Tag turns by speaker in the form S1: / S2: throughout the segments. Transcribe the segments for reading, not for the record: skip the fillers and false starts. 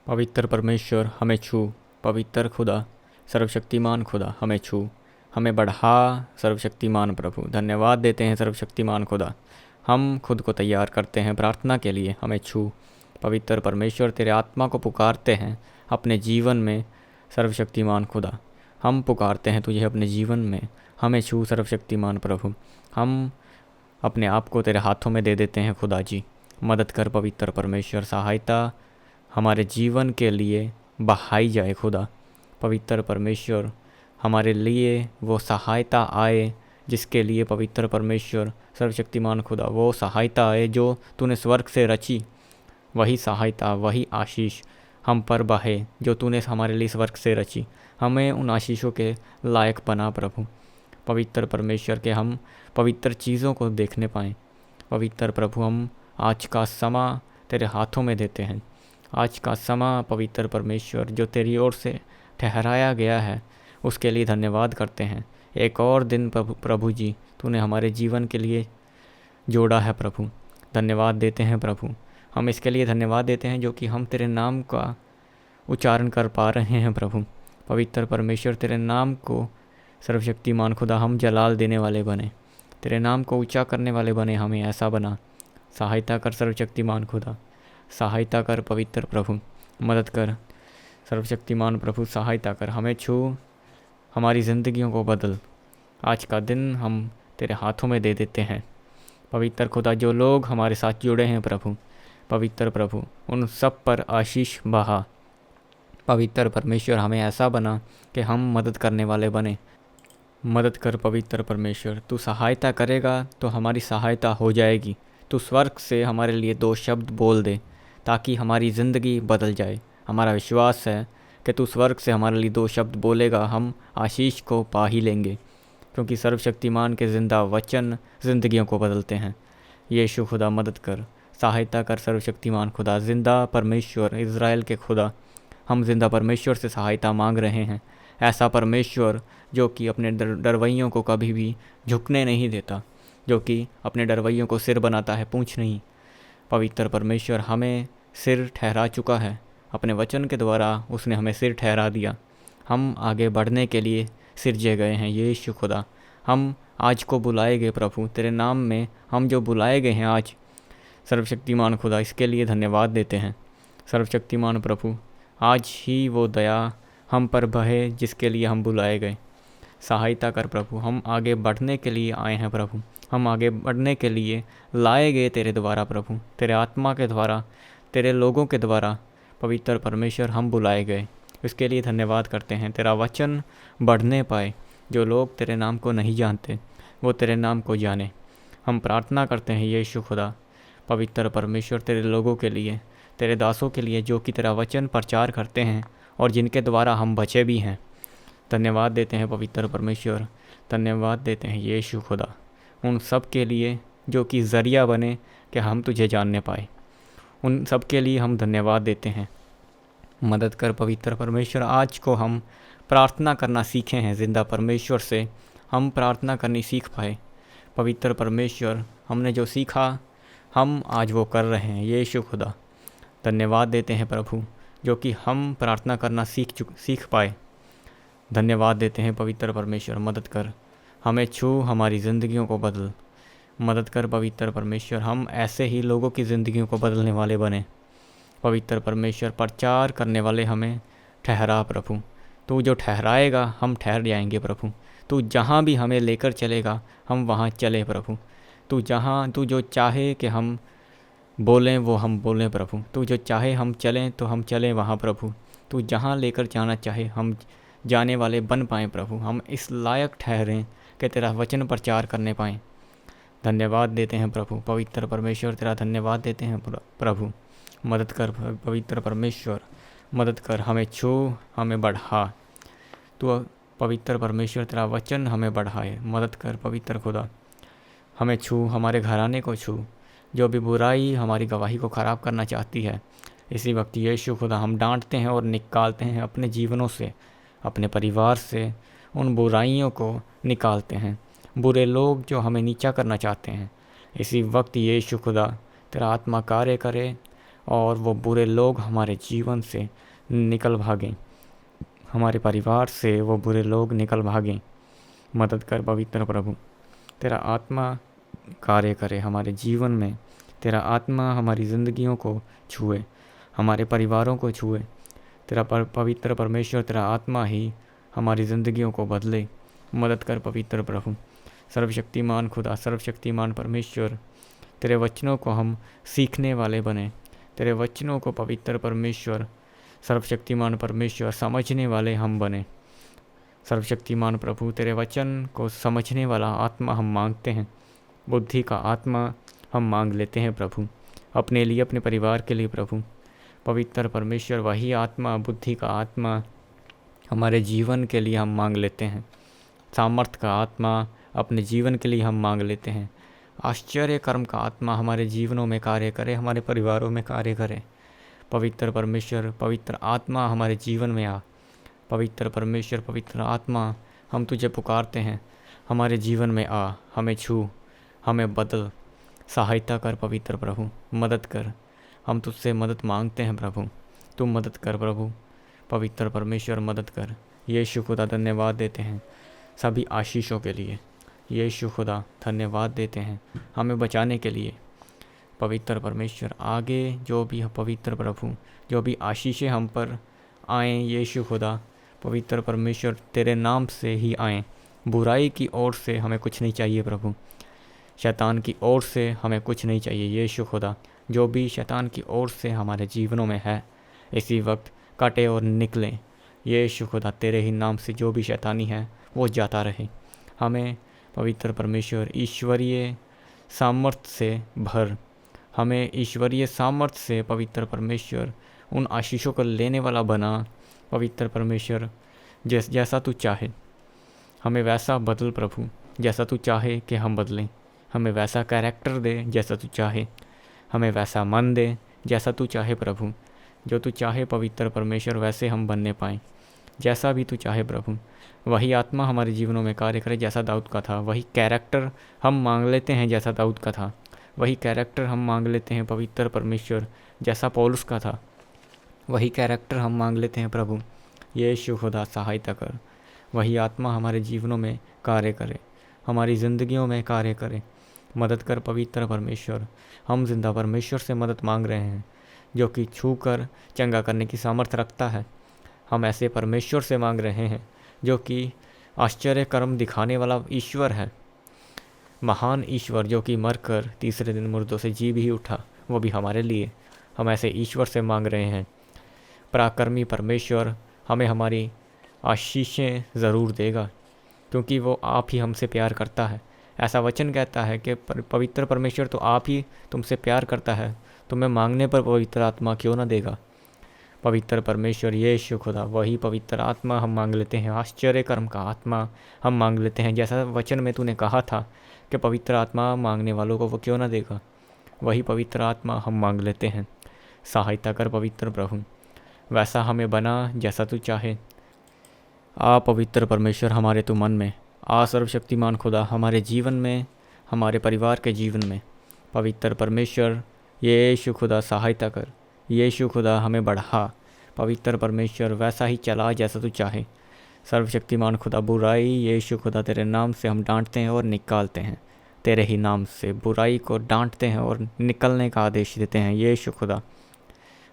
S1: पवित्र परमेश्वर हमें छू, पवित्र खुदा, सर्वशक्तिमान खुदा हमें छू, हमें बढ़ा। सर्वशक्तिमान प्रभु धन्यवाद देते हैं। सर्वशक्तिमान खुदा, हम खुद को तैयार करते हैं प्रार्थना के लिए, हमें छू। पवित्र परमेश्वर तेरे आत्मा को पुकारते हैं अपने जीवन में। सर्वशक्तिमान खुदा, हम पुकारते हैं तुझे अपने जीवन में, हमें छू। सर्वशक्तिमान प्रभु, हम अपने आप को तेरे हाथों में दे देते हैं खुदा जी। मदद कर पवित्र परमेश्वर, सहायता हमारे जीवन के लिए बहाई जाए खुदा। पवित्र परमेश्वर, हमारे लिए वो सहायता आए जिसके लिए पवित्र परमेश्वर सर्वशक्तिमान खुदा वो सहायता आए जो तूने स्वर्ग से रची। वही सहायता, वही आशीष हम पर बहे जो तूने हमारे लिए स्वर्ग से रची। हमें उन आशीषों के लायक बना प्रभु। पवित्र परमेश्वर के हम पवित्र चीज़ों को देखने पाएँ। पवित्र प्रभु, हम आज का समा तेरे हाथों में देते हैं। आज का समा पवित्र परमेश्वर जो तेरी ओर से ठहराया गया है उसके लिए धन्यवाद करते हैं। एक और दिन प्रभु जी तूने हमारे जीवन के लिए जोड़ा है प्रभु, धन्यवाद देते हैं प्रभु। हम इसके लिए धन्यवाद देते हैं जो कि हम तेरे नाम का उच्चारण कर पा रहे हैं प्रभु। पवित्र परमेश्वर, तेरे नाम को सर्वशक्तिमान खुदा हम जलाल देने वाले बने, तेरे नाम को ऊंचा करने वाले बने, हमें ऐसा बना। सहायता कर सर्वशक्तिमान खुदा, सहायता कर पवित्र प्रभु, मदद कर सर्वशक्तिमान प्रभु, सहायता कर, हमें छू, हमारी ज़िंदगियों को बदल। आज का दिन हम तेरे हाथों में दे देते हैं पवित्र खुदा। जो लोग हमारे साथ जुड़े हैं प्रभु, पवित्र प्रभु, उन सब पर आशीष बहा। पवित्र परमेश्वर, हमें ऐसा बना कि हम मदद करने वाले बने। मदद कर पवित्र परमेश्वर, तू सहायता करेगा तो हमारी सहायता हो जाएगी। तू स्वर्ग से हमारे लिए 2 शब्द बोल दे ताकि हमारी ज़िंदगी बदल जाए। हमारा विश्वास है कि तू स्वर्ग से हमारे लिए 2 शब्द बोलेगा, हम आशीष को पा ही लेंगे, क्योंकि सर्वशक्तिमान के ज़िंदा वचन ज़िंदगियों को बदलते हैं। यीशु खुदा, मदद कर, सहायता कर सर्वशक्तिमान खुदा। ज़िंदा परमेश्वर, इज़राइल के खुदा, हम ज़िंदा परमेश्वर से सहायता मांग रहे हैं। ऐसा परमेश्वर जो कि अपने डरवैयों को कभी भी झुकने नहीं देता, जो कि अपने डरवैयों को सिर बनाता है, पूंछ नहीं। पवित्र परमेश्वर हमें सिर ठहरा चुका है, अपने वचन के द्वारा उसने हमें सिर ठहरा दिया। हम आगे बढ़ने के लिए सिरजे गए हैं। यीशु खुदा, हम आज को बुलाए गए प्रभु, तेरे नाम में हम जो बुलाए गए हैं आज, सर्वशक्तिमान खुदा, इसके लिए धन्यवाद देते हैं। सर्वशक्तिमान प्रभु, आज ही वो दया हम पर बहे जिसके लिए हम बुलाए गए। सहायता कर प्रभु, हम आगे बढ़ने के लिए आए हैं प्रभु, हम आगे बढ़ने के लिए लाए गए तेरे द्वारा प्रभु, तेरे आत्मा के द्वारा, तेरे लोगों के द्वारा पवित्र परमेश्वर हम बुलाए गए। इसके लिए धन्यवाद करते हैं। तेरा वचन बढ़ने पाए, जो लोग तेरे नाम को नहीं जानते वो तेरे नाम को जाने। हम प्रार्थना करते हैं यीशु खुदा, पवित्र परमेश्वर, तेरे लोगों के लिए, तेरे दासों के लिए जो कि तेरा वचन प्रचार करते हैं और जिनके द्वारा हम बचे भी हैं। धन्यवाद देते हैं पवित्र परमेश्वर, धन्यवाद देते हैं यीशु खुदा, उन सब के लिए जो कि ज़रिया बने कि हम तुझे जानने पाए। उन सब के लिए हम धन्यवाद देते हैं। मदद कर पवित्र परमेश्वर, आज को हम प्रार्थना करना सीखे हैं ज़िंदा परमेश्वर से, हम प्रार्थना करनी सीख पाए। पवित्र परमेश्वर, हमने जो सीखा हम आज वो कर रहे हैं। यीशु खुदा, धन्यवाद देते हैं प्रभु जो कि हम प्रार्थना करना सीख पाए। धन्यवाद देते हैं पवित्र परमेश्वर, मदद कर, हमें छू, हमारी ज़िंदगियों को बदल। मदद कर पवित्र परमेश्वर, हम ऐसे ही लोगों की ज़िंदगियों को बदलने वाले बने। पवित्र परमेश्वर, प्रचार करने वाले हमें ठहरा प्रभु, तू जो ठहराएगा हम ठहर जाएंगे प्रभु। तू जहाँ भी हमें लेकर चलेगा हम वहाँ चले प्रभु। तू जो चाहे कि हम बोलें वो हम बोलें प्रभु। तू जो चाहे हम चलें तो हम चलें वहाँ प्रभु। तू जहाँ लेकर जाना चाहे हम जाने वाले बन पाएँ प्रभु। हम इस लायक ठहरें कि तेरा वचन प्रचार करने पाएँ। धन्यवाद देते हैं प्रभु पवित्र परमेश्वर, तेरा धन्यवाद देते हैं प्रभु। मदद कर पवित्र परमेश्वर, मदद कर, हमें छू, हमें बढ़ा। तू पवित्र परमेश्वर, तेरा वचन हमें बढ़ाए। मदद कर पवित्र खुदा, हमें छू, हमारे घराने को छू, जो भी बुराई हमारी गवाही को ख़राब करना चाहती है इसी वक्त यीशु खुदा हम डांटते हैं और निकालते हैं अपने जीवनों से, अपने परिवार से उन बुराइयों को निकालते हैं। बुरे लोग जो हमें नीचा करना चाहते हैं इसी वक्त यीशु खुदा तेरा आत्मा कार्य करे और वो बुरे लोग हमारे जीवन से निकल भागें, हमारे परिवार से वो बुरे लोग निकल भागें। मदद कर पवित्र प्रभु, तेरा आत्मा कार्य करे हमारे जीवन में, तेरा आत्मा हमारी ज़िंदगियों को छुए, हमारे परिवारों को छुए। तेरा पवित्र परमेश्वर, तेरा आत्मा ही हमारी ज़िंदगियों को बदले। मदद कर पवित्र प्रभु, सर्वशक्तिमान खुदा, सर्वशक्तिमान परमेश्वर, तेरे वचनों को हम सीखने वाले बने, तेरे वचनों को पवित्र परमेश्वर, सर्वशक्तिमान परमेश्वर, समझने वाले हम बने। सर्वशक्तिमान प्रभु, तेरे वचन को समझने वाला आत्मा हम मांगते हैं, बुद्धि का आत्मा हम मांग लेते हैं प्रभु, अपने लिए, अपने परिवार के लिए प्रभु। पवित्र परमेश्वर, वही आत्मा, बुद्धि का आत्मा हमारे जीवन के लिए हम मांग लेते हैं। सामर्थ्य का आत्मा अपने जीवन के लिए हम मांग लेते हैं। आश्चर्य कर्म का आत्मा हमारे जीवनों में कार्य करे, हमारे परिवारों में कार्य करे। पवित्र परमेश्वर, पवित्र आत्मा हमारे जीवन में आ। पवित्र परमेश्वर, पवित्र आत्मा, हम तुझे पुकारते हैं, हमारे जीवन में आ, हमें छू, हमें बदल, सहायता कर पवित्र प्रभु, मदद कर। हम तुझसे मदद मांगते हैं प्रभु, तू मदद कर प्रभु। पवित्र परमेश्वर, मदद कर। यीशु खुदा, धन्यवाद देते हैं सभी आशीषों के लिए। यीशु खुदा, धन्यवाद देते हैं हमें बचाने के लिए। पवित्र परमेश्वर, आगे जो भी पवित्र प्रभु, जो भी आशीषें हम पर आएँ, यीशु खुदा पवित्र परमेश्वर, तेरे नाम से ही आएँ। बुराई की ओर से हमें कुछ नहीं चाहिए प्रभु, शैतान की ओर से हमें कुछ नहीं चाहिए। यीशु खुदा, जो भी शैतान की ओर से हमारे जीवनों में है, इसी वक्त काटे और निकलें। यीशु खुदा, तेरे ही नाम से जो भी शैतानी है वो जाता रहे। हमें पवित्र परमेश्वर ईश्वरीय सामर्थ्य से भर, हमें ईश्वरीय सामर्थ्य से पवित्र परमेश्वर उन आशीषों को लेने वाला बना। पवित्र परमेश्वर, जैसा तू चाहे हमें वैसा बदल प्रभु, जैसा तू चाहे कि हम बदलें। हमें वैसा कैरेक्टर दे जैसा तू चाहे, हमें वैसा मन दे जैसा तू चाहे प्रभु। जो तू चाहे पवित्र परमेश्वर, वैसे हम बनने पाएँ। जैसा भी तू चाहे प्रभु, वही आत्मा हमारे जीवनों में कार्य करे जैसा दाऊद का था। वही कैरेक्टर हम मांग लेते हैं जैसा दाऊद का था। वही कैरेक्टर हम मांग लेते हैं पवित्र परमेश्वर, जैसा पौलुस का था। वही कैरेक्टर हम मांग लेते हैं प्रभु। यीशु खुदा, सहायता कर। वही आत्मा हमारे जीवनों में कार्य करे, हमारी ज़िंदगियों में कार्य करे। मदद कर पवित्र परमेश्वर। हम जिंदा परमेश्वर से मदद मांग रहे हैं, जो कि छू कर चंगा करने की सामर्थ्य रखता है। हम ऐसे परमेश्वर से मांग रहे हैं जो कि आश्चर्य कर्म दिखाने वाला ईश्वर है, महान ईश्वर, जो कि मरकर तीसरे दिन मुर्दों से जी भी उठा, वो भी हमारे लिए। हम ऐसे ईश्वर से मांग रहे हैं। पराक्रमी परमेश्वर हमें हमारी आशीषें ज़रूर देगा, क्योंकि वो आप ही हमसे प्यार करता है। ऐसा वचन कहता है कि पवित्र परमेश्वर तो आप ही तुमसे प्यार करता है, तुम्हें मांगने पर पवित्र आत्मा क्यों ना देगा। पवित्र परमेश्वर यीशु खुदा, वही पवित्र आत्मा हम मांग लेते हैं। आश्चर्य कर्म का आत्मा हम मांग लेते हैं, जैसा वचन में तूने कहा था कि पवित्र आत्मा मांगने वालों को वो क्यों ना देगा। वही पवित्र आत्मा हम मांग लेते हैं। सहायता कर पवित्र प्रभु, वैसा हमें बना जैसा तू चाहे। आ पवित्र परमेश्वर, हमारे तू मन में आ। सर्वशक्तिमान खुदा, हमारे जीवन में, हमारे परिवार के जीवन में पवित्र परमेश्वर यीशु खुदा सहायता कर। यीशु खुदा हमें बढ़ा। पवित्र परमेश्वर वैसा ही चला जैसा तू चाहे। सर्वशक्तिमान खुदा, बुराई यीशु खुदा तेरे नाम से हम डांटते हैं और निकालते हैं। तेरे ही नाम से बुराई को डांटते हैं और निकलने का आदेश देते हैं। यीशु खुदा,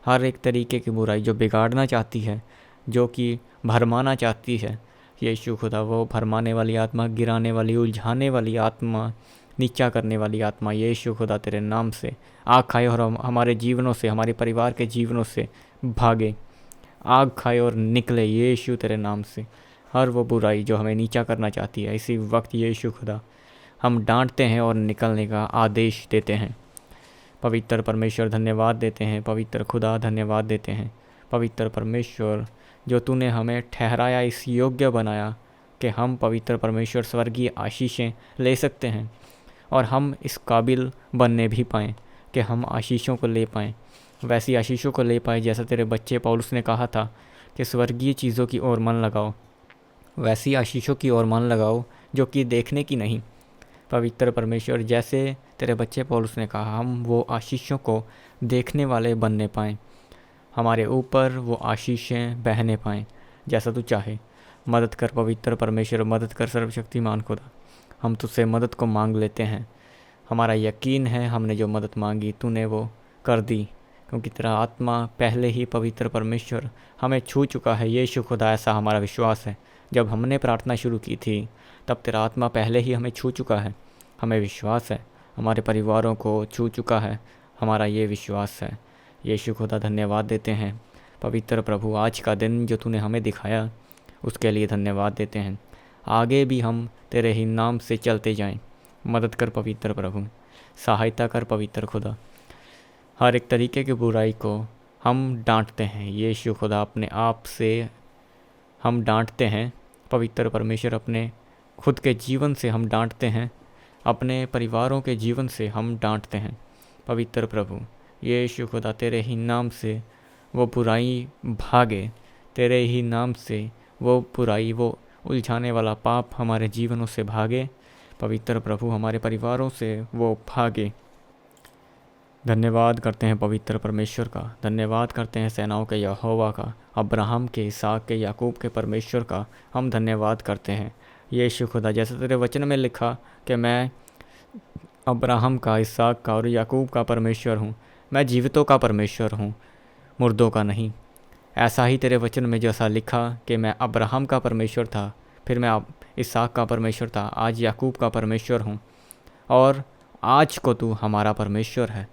S1: हर एक तरीके की बुराई जो बिगाड़ना चाहती है, जो कि भरमाना चाहती है, यीशु खुदा वो भरमाने वाली आत्मा, गिराने वाली, उलझाने वाली आत्मा, नीचा करने वाली आत्मा, यीशु खुदा तेरे नाम से आग खाए और हमारे जीवनों से, हमारे परिवार के जीवनों से भागे, आग खाए और निकले यीशु तेरे नाम से। हर वो बुराई जो हमें नीचा करना चाहती है, इसी वक्त यीशु खुदा हम डांटते हैं और निकलने का आदेश देते हैं। पवित्र परमेश्वर धन्यवाद देते हैं। पवित्र खुदा धन्यवाद देते हैं। पवित्र परमेश्वर, जो तूने हमें ठहराया, इस योग्य बनाया कि हम पवित्र परमेश्वर स्वर्गीय आशीषें ले सकते हैं, और हम इस काबिल बनने भी पाएँ कि हम आशीषों को ले पाएँ, वैसी आशीषों को ले पाए जैसा तेरे बच्चे पौलुस ने कहा था कि स्वर्गीय चीज़ों की ओर मन लगाओ। वैसी आशीषों की ओर मन लगाओ जो कि देखने की नहीं, पवित्र परमेश्वर, जैसे तेरे बच्चे पौलुस ने कहा, हम वो आशीषों को देखने वाले बनने पाएँ, हमारे ऊपर वो आशीषें बहने पाएँ जैसा तू चाहे। मदद कर पवित्र परमेश्वर, मदद कर सर्वशक्तिमान खुदा। हम तुझसे मदद को मांग लेते हैं। हमारा यकीन है हमने जो मदद मांगी तूने वो कर दी, क्योंकि तेरा आत्मा पहले ही पवित्र परमेश्वर हमें छू चुका है। यीशु खुदा, ऐसा हमारा विश्वास है। जब हमने प्रार्थना शुरू की थी तब तेरा आत्मा पहले ही हमें छू चुका है। हमें विश्वास है, हमारे परिवारों को छू चुका है, हमारा ये विश्वास है। यीशु खुदा, धन्यवाद देते हैं पवित्र प्रभु, आज का दिन जो तूने हमें दिखाया उसके लिए धन्यवाद देते हैं। आगे भी हम तेरे ही नाम से चलते जाएं। मदद कर पवित्र प्रभु, सहायता कर पवित्र खुदा। हर एक तरीके की बुराई को हम डांटते हैं यीशु खुदा, अपने आप से हम डांटते हैं पवित्र परमेश्वर, अपने खुद के जीवन से हम डांटते हैं, अपने परिवारों के जीवन से हम डांटते हैं पवित्र प्रभु। यीशु खुदा, तेरे ही नाम से वो बुराई भागे, तेरे ही नाम से वो बुराई, वो उलझाने वाला पाप हमारे जीवनों से भागे पवित्र प्रभु, हमारे परिवारों से वो भागे। धन्यवाद करते हैं पवित्र परमेश्वर का, धन्यवाद करते हैं सेनाओं के यहोवा का, अब्राहम के, इसहाक के, याकूब के परमेश्वर का हम धन्यवाद करते हैं यीशु खुदा। जैसे तेरे वचन में लिखा कि मैं अब्राहम का, इसहाक का और याकूब का परमेश्वर हूँ, मैं जीवितों का परमेश्वर हूँ, मुर्दों का नहीं। ऐसा ही तेरे वचन में जैसा लिखा कि मैं अब्राहम का परमेश्वर था, फिर मैं इसहाक का परमेश्वर था, आज याकूब का परमेश्वर हूँ, और आज को तू हमारा परमेश्वर है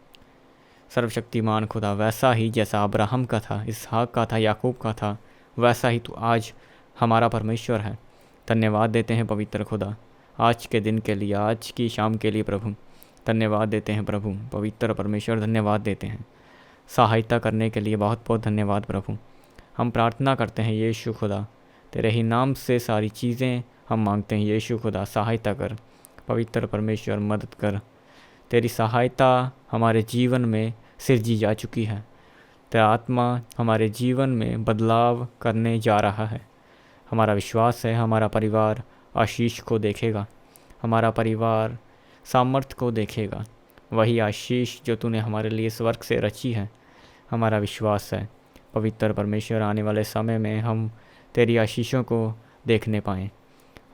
S1: सर्वशक्तिमान खुदा। वैसा ही जैसा अब्राहम का था, इसहाक का था, याकूब का था, वैसा ही तू आज हमारा परमेश्वर है। धन्यवाद देते हैं पवित्र खुदा आज के दिन के लिए, आज की शाम के लिए प्रभु। धन्यवाद देते हैं प्रभु पवित्र परमेश्वर, धन्यवाद देते हैं सहायता करने के लिए, बहुत बहुत धन्यवाद प्रभु। हम प्रार्थना करते हैं यीशु खुदा, तेरे ही नाम से सारी चीज़ें हम मांगते हैं यीशु खुदा। सहायता कर पवित्र परमेश्वर, मदद कर। तेरी सहायता हमारे जीवन में सिरजी जा चुकी है। तेरा आत्मा हमारे जीवन में बदलाव करने जा रहा है। हमारा विश्वास है हमारा परिवार आशीष को देखेगा, हमारा परिवार सामर्थ्य को देखेगा, वही आशीष जो तूने हमारे लिए स्वर्ग से रची है। हमारा विश्वास है पवित्र परमेश्वर, आने वाले समय में हम तेरी आशीषों को देखने पाएँ।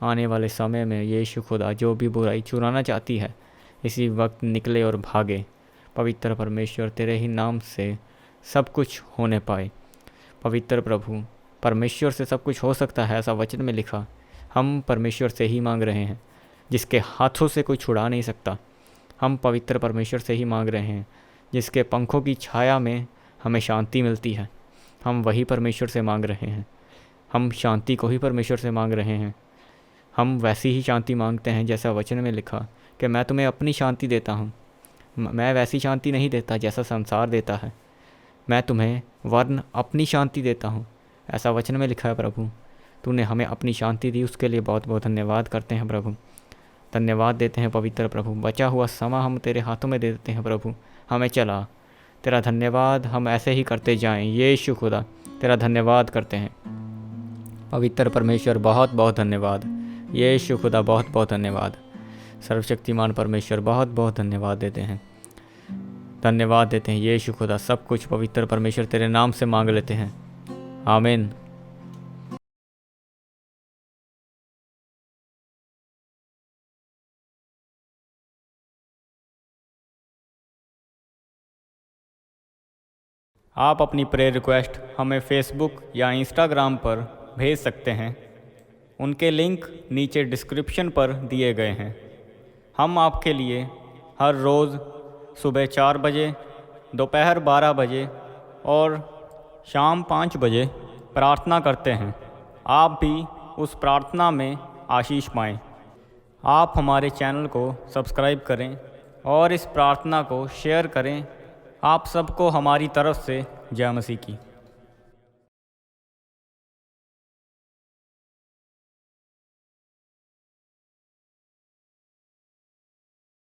S1: आने वाले समय में यीशु खुदा, जो भी बुराई चुराना चाहती है इसी वक्त निकले और भागे पवित्र परमेश्वर। तेरे ही नाम से सब कुछ होने पाए पवित्र प्रभु। परमेश्वर से सब कुछ हो सकता है, ऐसा वचन में लिखा। हम परमेश्वर से ही मांग रहे हैं, जिसके हाथों से कोई छुड़ा नहीं सकता। हम पवित्र परमेश्वर से ही मांग रहे हैं, जिसके पंखों की छाया में हमें शांति मिलती है। हम वही परमेश्वर से मांग रहे हैं, हम शांति को ही परमेश्वर से मांग रहे हैं। हम वैसी ही शांति मांगते हैं जैसा वचन में लिखा कि मैं तुम्हें अपनी शांति देता हूँ। मैं वैसी शांति नहीं देता जैसा संसार देता है, मैं तुम्हें वरन अपनी शांति देता हूँ, ऐसा वचन में लिखा है प्रभु। तूने हमें अपनी शांति दी, उसके लिए बहुत बहुत धन्यवाद करते हैं प्रभु। धन्यवाद देते हैं पवित्र प्रभु। बचा हुआ समय हम तेरे हाथों में दे देते हैं प्रभु, हमें चला। तेरा धन्यवाद हम ऐसे ही करते जाएं यीशु खुदा, तेरा धन्यवाद करते हैं पवित्र परमेश्वर। बहुत बहुत धन्यवाद यीशु खुदा, बहुत बहुत धन्यवाद सर्वशक्तिमान परमेश्वर, बहुत बहुत धन्यवाद देते हैं। धन्यवाद देते हैं यीशु खुदा। सब कुछ पवित्र परमेश्वर तेरे नाम से मांग लेते हैं, आमीन। आप अपनी प्रेयर रिक्वेस्ट हमें फेसबुक या इंस्टाग्राम पर भेज सकते हैं, उनके लिंक नीचे डिस्क्रिप्शन पर दिए गए हैं। हम आपके लिए हर रोज़ सुबह 4 बजे, दोपहर 12 बजे और शाम 5 बजे प्रार्थना करते हैं। आप भी उस प्रार्थना में आशीष पाएं। आप हमारे चैनल को सब्सक्राइब करें और इस प्रार्थना को शेयर करें। आप सबको हमारी तरफ से जय मसीह की।